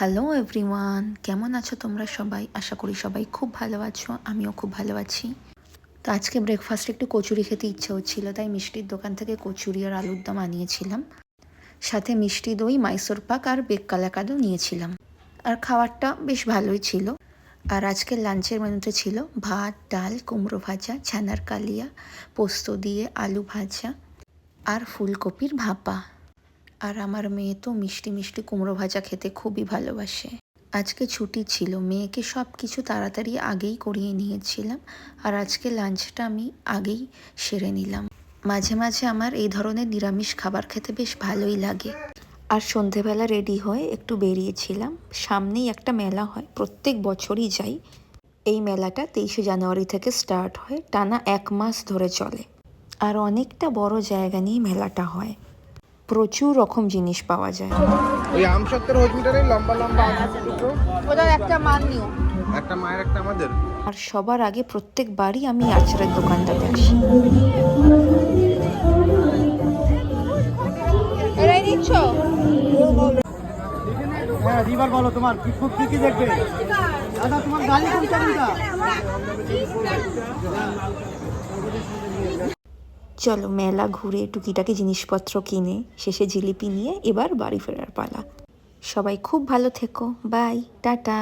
Hello everyone, কেমন আছো তোমরা সবাই? আশা করি সবাই খুব ভালো আছো, আমিও খুব ভালো আছি। তো আজকে ব্রেকফাস্টে একটু কচুরি খেতে ইচ্ছে হচ্ছিল, তাই মিষ্টির দোকান থেকে কচুরি আর আলুর দম আনিয়েছিলাম। সাথে মিষ্টি দই, মাইসোর পাক আর বেক কালাকাদও নিয়েছিলাম। আর খাবারটা বেশ ভালোই ছিল। আর আজকে লাঞ্চের মেনুতে ছিল ভাত, ডাল, কুমড়ো ভাজা, ছানার কালিয়া, পোস্ত দিয়ে আলু ভাজা আর ফুলকপির ভাপা। আর আমার মেয়ে তো মিষ্টি মিষ্টি কুমড়ো ভাজা খেতে খুবই ভালোবাসে। আজকে ছুটি ছিল, মেয়েকে সব কিছু তাড়াতাড়ি আগেই করিয়ে নিয়েছিলাম। আর আজকে লাঞ্চটা আমি আগেই সেরে নিলাম। মাঝে মাঝে আমার এই ধরনের নিরামিষ খাবার খেতে বেশ ভালোই লাগে। আর সন্ধেবেলা রেডি হয়ে একটু বেরিয়েছিলাম। সামনেই একটা মেলা হয়, প্রত্যেক বছরই যাই। এই মেলাটা 23শে জানুয়ারি থেকে স্টার্ট হয়, টানা 1 মাস ধরে চলে। আর অনেকটা বড় জায়গা নিয়ে মেলাটা হয়, প্রচুর রকম জিনিস পাওয়া যায়। ওই আমসত্ত্বের হসপিটালে লম্বা লম্বা দুটো, ওটার একটা মান নিও। একটা মায়ের একটা আমাদের। আর সবার আগে প্রত্যেকবারই আমি আচারের দোকানটাতে আসি। এরাই নিচ্ছ? হ্যাঁ দিবার বলো তোমার কি খুব কি দেখবে দাদা তোমার গাড়ি কোনটা কোনটা চলো মেলা ঘুরে টুকিটাকি জিনিসপত্র কিনে শেষে জিলিপি নিয়ে এবার বাড়ি ফেরার পালা। সবাই খুব ভালো থেকো, বাই, টাটা।